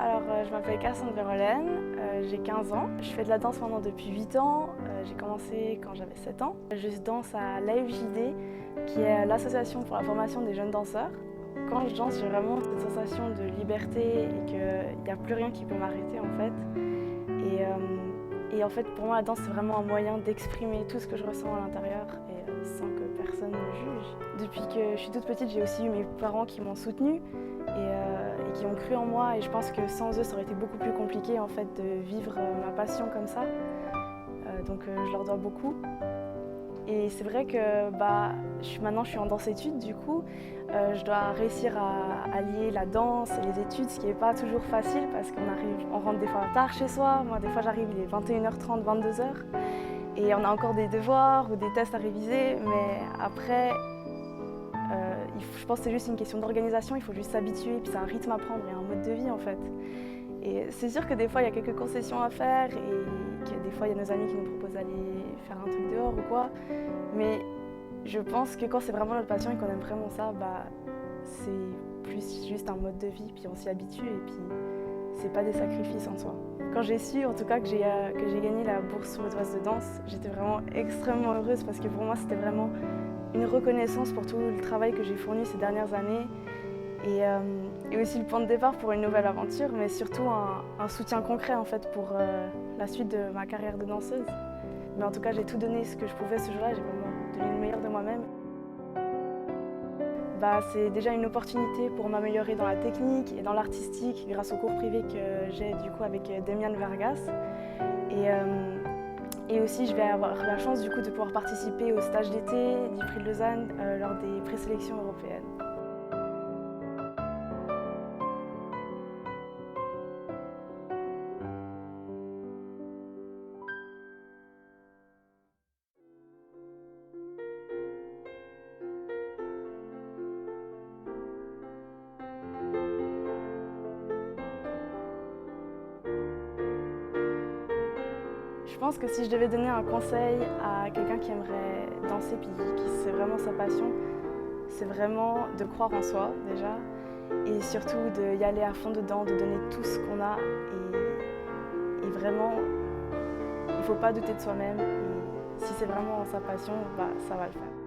Je m'appelle Cassandre Verolène, j'ai 15 ans. Je fais de la danse maintenant depuis 8 ans. J'ai commencé quand j'avais 7 ans. Je danse à l'AFJD, qui est l'association pour la formation des jeunes danseurs. Quand je danse, j'ai vraiment cette sensation de liberté et qu'il n'y a plus rien qui peut m'arrêter en fait. Et en fait, pour moi, la danse, c'est vraiment un moyen d'exprimer tout ce que je ressens à l'intérieur et sans que personne me juge. Depuis que je suis toute petite, j'ai aussi eu mes parents qui m'ont soutenue et qui ont cru en moi. Et je pense que sans eux, ça aurait été beaucoup plus compliqué en fait, de vivre ma passion comme ça. Donc je leur dois beaucoup. Et c'est vrai que maintenant je suis en danse-études du coup. Je dois réussir à allier la danse et les études, ce qui n'est pas toujours facile parce qu'on rentre des fois tard chez soi. Moi des fois j'arrive, il est 21h30, 22h et on a encore des devoirs ou des tests à réviser. Mais après, je pense que c'est juste une question d'organisation, il faut juste s'habituer, puis c'est un rythme à prendre et un mode de vie en fait. Et c'est sûr que des fois il y a quelques concessions à faire et que des fois il y a nos amis qui nous proposent d'aller faire un truc dehors ou quoi. Mais je pense que quand c'est vraiment notre passion et qu'on aime vraiment ça, c'est plus juste un mode de vie, puis on s'y habitue et puis c'est pas des sacrifices en soi. Quand j'ai su en tout cas que j'ai gagné la bourse suédoise de danse, j'étais vraiment extrêmement heureuse parce que pour moi c'était vraiment une reconnaissance pour tout le travail que j'ai fourni ces dernières années et aussi le point de départ pour une nouvelle aventure, mais surtout un soutien concret en fait pour la suite de ma carrière de danseuse. Mais en tout cas, j'ai tout donné ce que je pouvais ce jour-là, j'ai vraiment donné le meilleur de moi-même. C'est déjà une opportunité pour m'améliorer dans la technique et dans l'artistique grâce aux cours privés que j'ai du coup avec Demian Vargas. Et aussi, je vais avoir la chance du coup de pouvoir participer au stage d'été du Prix de Lausanne lors des présélections européennes. Je pense que si je devais donner un conseil à quelqu'un qui aimerait danser puis qui c'est vraiment sa passion, c'est vraiment de croire en soi déjà et surtout d'y aller à fond dedans, de donner tout ce qu'on a et vraiment, il ne faut pas douter de soi-même et si c'est vraiment sa passion, ça va le faire.